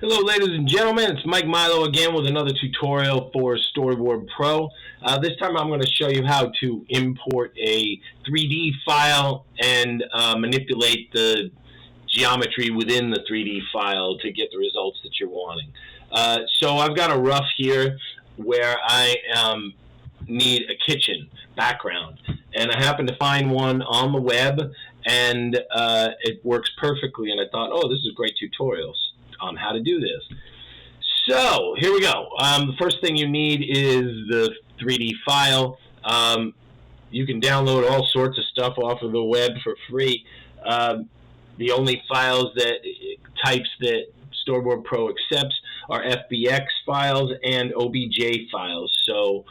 Hello ladies and gentlemen, it's Mike Milo again with another tutorial for Storyboard Pro. This time I'm going to show you how to import a 3D file and manipulate the geometry within the 3D file to get the results that you're wanting. So I've got a rough here where I need a kitchen background, and I happened to find one on the web, and it works perfectly, and I thought, oh, this is a great tutorial on how to do this. So here we go. The first thing you need is the 3D file. You can download all sorts of stuff off of the web for free. The only types that Storyboard Pro accepts are FBX files and OBJ files. So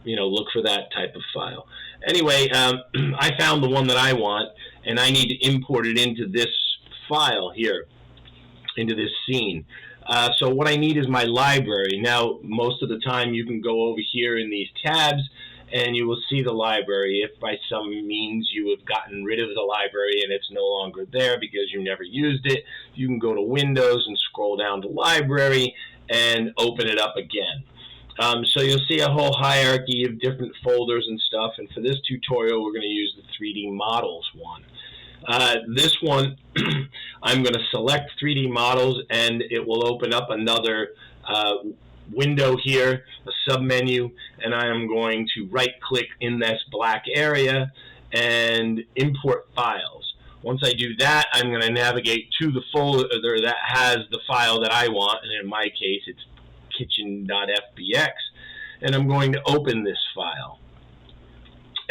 look for that type of file. Anyway, I found the one that I want, and I need to import it into this file here, into this scene. So what I need is my library. Now, most of the time you can go over here in these tabs and you will see the library. If by some means you have gotten rid of the library and it's no longer there because you never used it, you can go to Windows and scroll down to Library and open it up again. So you'll see a whole hierarchy of different folders and stuff, and for this tutorial we're going to use the 3D Models one. This one, I'm going to select 3D Models, and it will open up another window here, a submenu, and I am going to right-click in this black area and import files. Once I do that, I'm going to navigate to the folder that has the file that I want, and in my case, it's kitchen.fbx, and I'm going to open this file.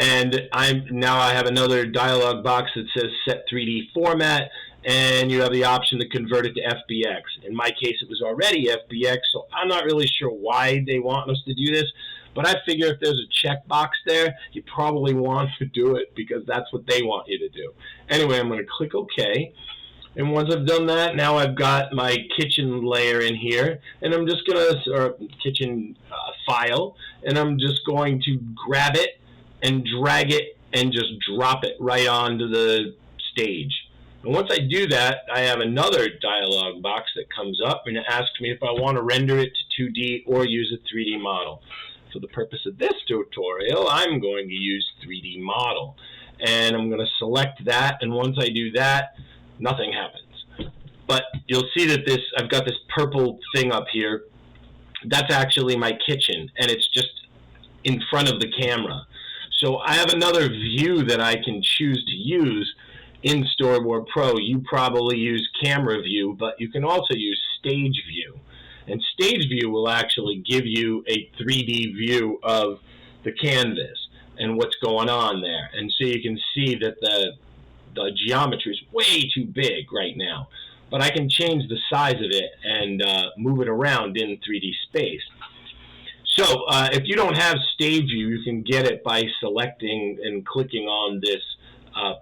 And now I have another dialog box that says Set 3D Format, and you have the option to convert it to FBX. In my case, it was already FBX, so I'm not really sure why they want us to do this, but I figure if there's a checkbox there, you probably want to do it because that's what they want you to do. Anyway, I'm going to click OK. And once I've done that, now I've got my kitchen layer in here, and I'm just going to, or kitchen file, and I'm just going to grab it and drag it and just drop it right onto the stage. And once I do that, I have another dialog box that comes up, and it asks me if I want to render it to 2D or use a 3D model. For the purpose of this tutorial, I'm going to use 3D model. And I'm going to select that, and once I do that, nothing happens. But you'll see that I've got this purple thing up here. That's actually my kitchen, and it's just in front of the camera. So I have another view that I can choose to use in Storyboard Pro. You probably use camera view, but you can also use stage view. And stage view will actually give you a 3D view of the canvas and what's going on there. And so you can see that the geometry is way too big right now. But I can change the size of it and move it around in 3D space. So if you don't have stage view, you can get it by selecting and clicking on this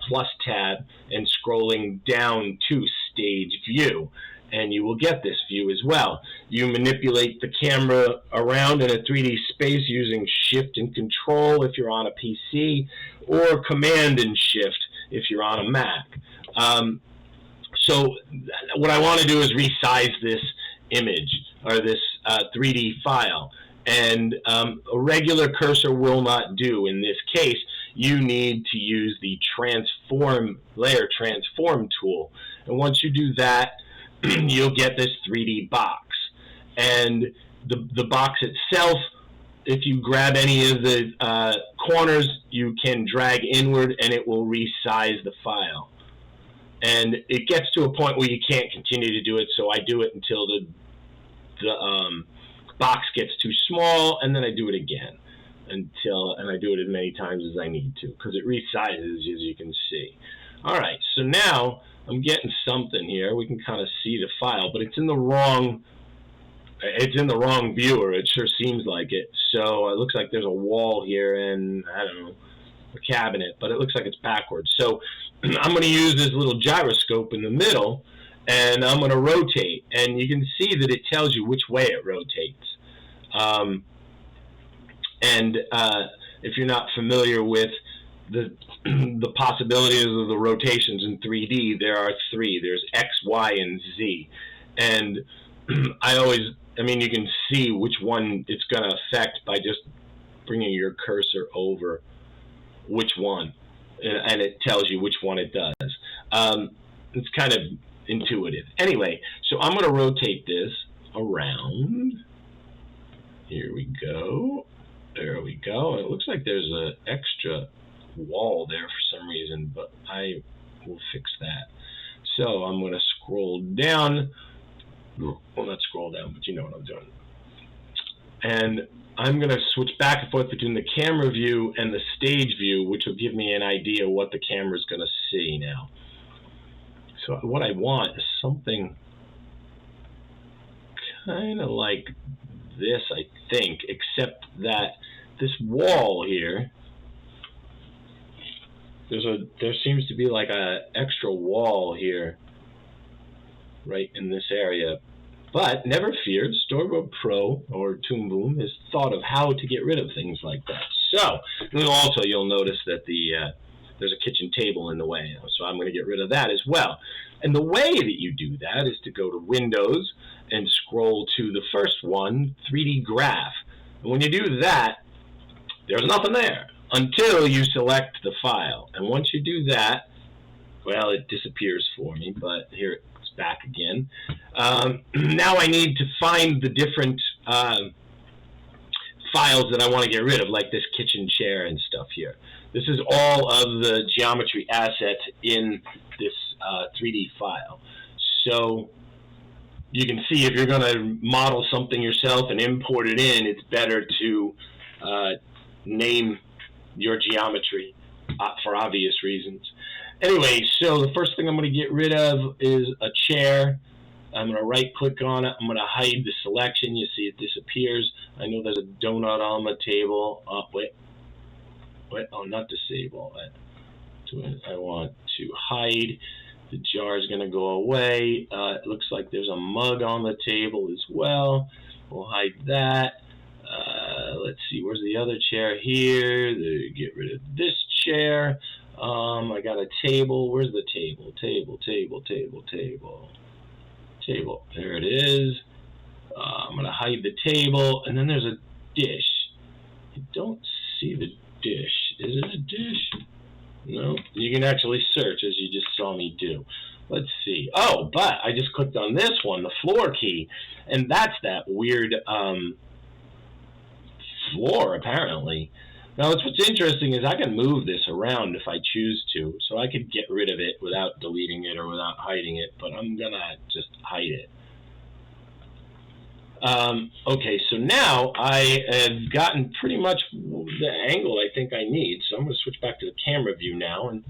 plus tab and scrolling down to stage view, and you will get this view as well. You manipulate the camera around in a 3D space using Shift and Control if you're on a PC, or Command and Shift if you're on a Mac. So what I want to do is resize this image or this 3D file. And a regular cursor will not do. In this case, you need to use the layer transform tool. And once you do that, you'll get this 3D box. And the box itself, if you grab any of the corners, you can drag inward and it will resize the file. And it gets to a point where you can't continue to do it, so I do it until the box gets too small, and then I do it again and I do it as many times as I need to because it resizes, as you can see. Alright, so now I'm getting something here. We can kind of see the file, but it's in the wrong viewer. It sure seems like it. So it looks like there's a wall here and I don't know, a cabinet, but it looks like it's backwards. So I'm going to use this little gyroscope in the middle, and I'm going to rotate, and you can see that it tells you which way it rotates. If you're not familiar with the possibilities of the rotations in 3D, there are three. There's X, Y, and Z. And I mean, you can see which one it's going to affect by just bringing your cursor over which one, and it tells you which one it does. It's kind of intuitive. Anyway, so I'm going to rotate this around. Here we go. There we go. It looks like there's an extra wall there for some reason, but I will fix that. So I'm going to scroll down. Well, not scroll down, but you know what I'm doing. And I'm going to switch back and forth between the camera view and the stage view, which will give me an idea of what the camera is going to see now. So what I want is something kind of like this, I think, except that this wall here, there seems to be like a extra wall here, right in this area. But never fear, Storyboard Pro or Toon Boom has thought of how to get rid of things like that. So, and also you'll notice that there's a kitchen table in the way, so I'm going to get rid of that as well. And the way that you do that is to go to Windows and scroll to the first one, 3D Graph. And when you do that, there's nothing there until you select the file. And once you do that, well, it disappears for me, but here it's back again. Now I need to find the different files that I want to get rid of, like this kitchen chair and stuff here. This is all of the geometry assets in this 3D file. So you can see if you're going to model something yourself and import it in, it's better to name your geometry for obvious reasons. Anyway, so the first thing I'm going to get rid of is a chair. I'm going to right-click on it. I'm going to hide the selection. You see it disappears. I know there's a donut on the table. Oh, wait. Oh, not disable. I want to hide. The jar is going to go away. It looks like there's a mug on the table as well. We'll hide that. Let's see, where's the other chair here? Get rid of this chair. I got a table. Where's the table? Table. There it is. I'm going to hide the table. And then there's a dish. I don't see the dish. Is it a dish? No. You can actually search, as you just saw me do. Let's see. Oh, but I just clicked on this one, the floor key. And that's that weird floor, apparently. Now, what's interesting is I can move this around if I choose to, so I could get rid of it without deleting it or without hiding it, but I'm going to just hide it. Okay, so now I have gotten pretty much the angle I think I need, so I'm going to switch back to the camera view now, and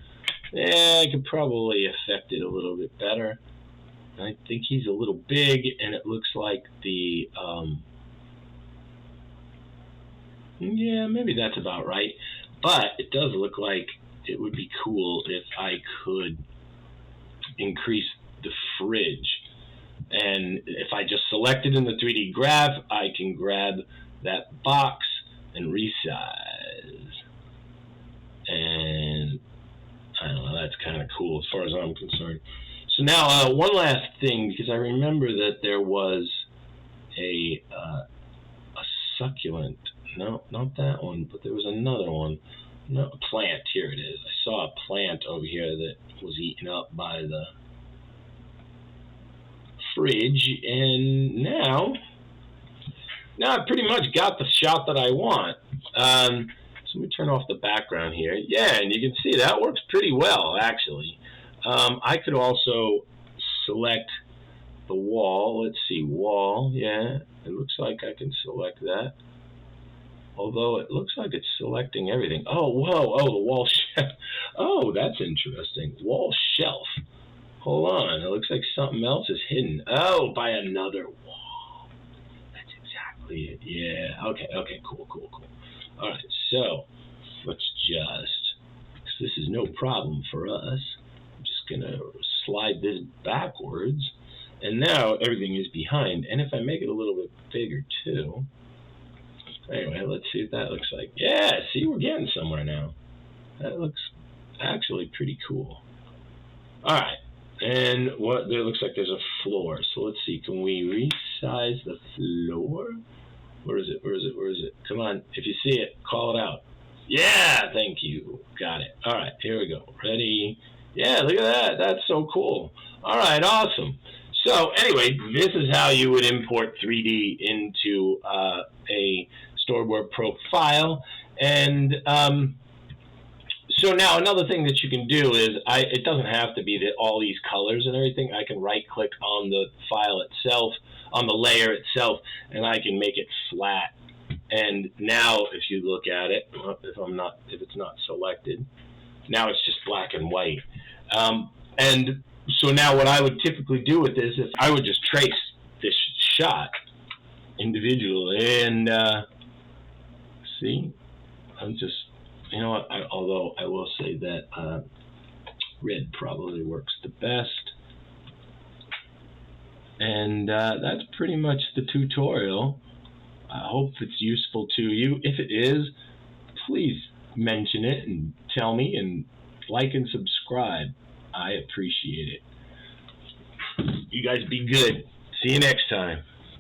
I could probably affect it a little bit better. I think he's a little big, and it looks like the... yeah, maybe that's about right. But it does look like it would be cool if I could increase the fridge. And if I just select it in the 3D graph, I can grab that box and resize. And I don't know, that's kind of cool as far as I'm concerned. So now, one last thing, because I remember that there was a succulent. No, not that one, but there was another one. No, a plant. Here it is. I saw a plant over here that was eaten up by the fridge, and now I pretty much got the shot that I want. So let me turn off the background here. Yeah, and you can see that works pretty well, actually. I could also select the wall. Let's see, wall. Yeah, it looks like I can select that. Although it looks like it's selecting everything. Oh, whoa, oh, the wall shelf. Oh, that's interesting. Wall shelf. Hold on, it looks like something else is hidden. Oh, by another wall. That's exactly it. Yeah, okay, cool. All right, so let's just, because this is no problem for us, I'm just going to slide this backwards. And now everything is behind. And if I make it a little bit bigger, too. Anyway, let's see what that looks like. Yeah, see, we're getting somewhere now. That looks actually pretty cool. All right, And what there looks like there's a floor. So let's see. Can we resize the floor? Where is it? Where is it? Where is it? Come on. If you see it, call it out. Yeah, thank you. Got it. All right, here we go. Ready? Yeah, look at that. That's so cool. All right, awesome. So anyway, this is how you would import 3D into a Storyboard Pro file. And so now another thing that you can do is, it doesn't have to be all these colors and everything. I can right click on the file itself, on the layer itself, and I can make it flat. And now if you look at it, if it's not selected, now it's just black and white. And so now what I would typically do with this is I would just trace this shot individually and see, I'm just, you know what, although I will say that red probably works the best. And that's pretty much the tutorial. I hope it's useful to you. If it is, please mention it and tell me, and like and subscribe. I appreciate it. You guys be good. See you next time.